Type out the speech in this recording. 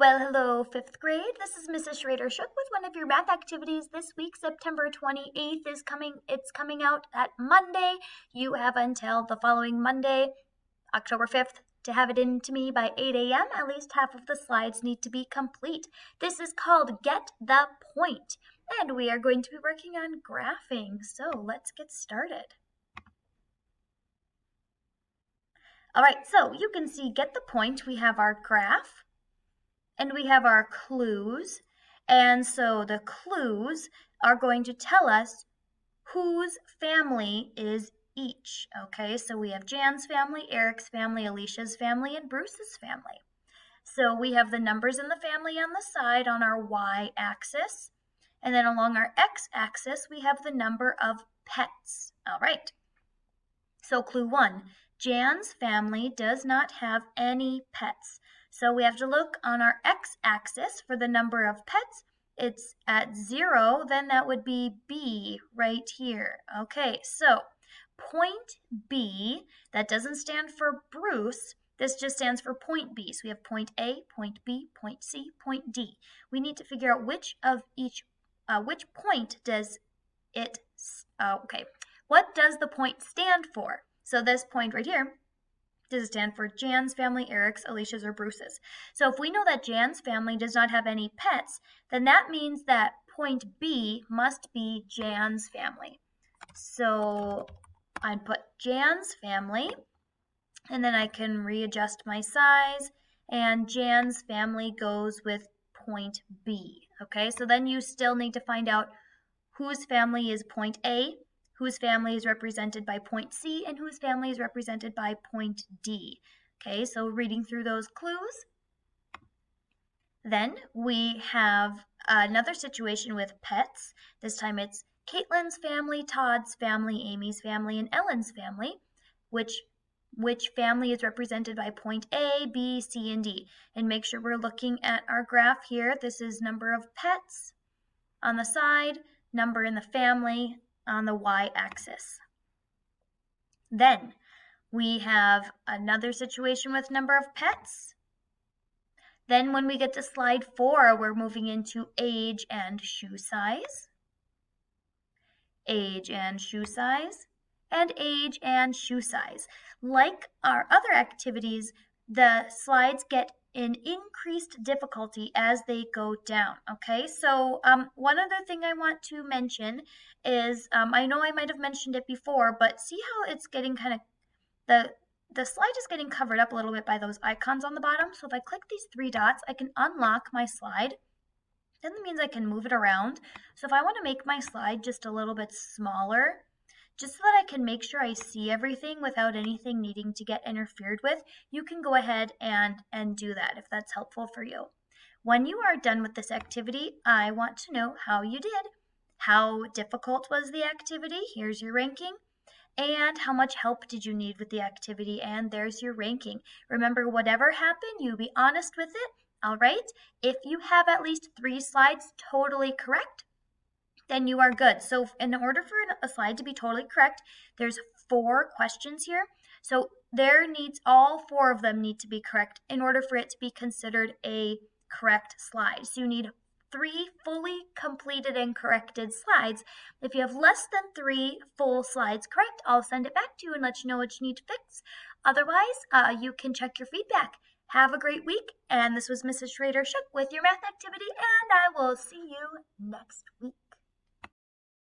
Well, hello, fifth grade. This is Mrs. Schrader-Shook with one of your math activities. This week, September 28th is coming. It's coming out at Monday. You have until the following Monday, October 5th, to have it in to me by 8 a.m. At least half of the slides need to be complete. This is called Get the Point, and we are going to be working on graphing. So let's get started. All right, so you can see Get the Point. We have our graph. And we have our clues. And so the clues are going to tell us whose family is each. Okay, so we have Jan's family, Eric's family, Alicia's family, and Bruce's family. So we have the numbers in the family on the side on our y-axis. And then along our x-axis, we have the number of pets. All right. So clue 1, Jan's family does not have any pets. So we have to look on our x-axis for the number of pets. It's at 0, then that would be B right here. Okay, so point B, that doesn't stand for Bruce. This just stands for point B. So we have point A, point B, point C, point D. We need to figure out which point does it, what does the point stand for? So this point right here, does it stand for Jan's family, Eric's, Alicia's, or Bruce's? So if we know that Jan's family does not have any pets, then that means that point B must be Jan's family. So I'd put Jan's family, and then I can readjust my size, and Jan's family goes with point B. Okay, so then you still need to find out whose family is point A, whose family is represented by point C, and whose family is represented by point D. Okay, so reading through those clues. Then we have another situation with pets. This time it's Caitlin's family, Todd's family, Amy's family, and Ellen's family. Which family is represented by point A, B, C, and D. And make sure we're looking at our graph here. This is number of pets on the side, number in the family on the y-axis. Then we have another situation with number of pets. Then when we get to slide 4, we're moving into age and shoe size. Age and shoe size. And age and shoe size. Like our other activities, the slides get an increased difficulty as they go down. Okay, so one other thing I want to mention is, I know I might have mentioned it before, but see how it's getting kind of, the slide is getting covered up a little bit by those icons on the bottom. So if I click these 3 dots, I can unlock my slide. Then that means I can move it around. So if I want to make my slide just a little bit smaller, just so that I can make sure I see everything without anything needing to get interfered with, you can go ahead and do that if that's helpful for you. When you are done with this activity, I want to know how you did. How difficult was the activity? Here's your ranking. And how much help did you need with the activity? And there's your ranking. Remember, whatever happened, you be honest with it. All right? If you have at least 3 slides totally correct, then you are good. So in order for a slide to be totally correct, there's 4 questions here. So all 4 of them need to be correct in order for it to be considered a correct slide. So you need 3 fully completed and corrected slides. If you have less than 3 full slides correct, I'll send it back to you and let you know what you need to fix. Otherwise, you can check your feedback. Have a great week, and this was Mrs. Schrader-Shook with your math activity, and I will see you next week.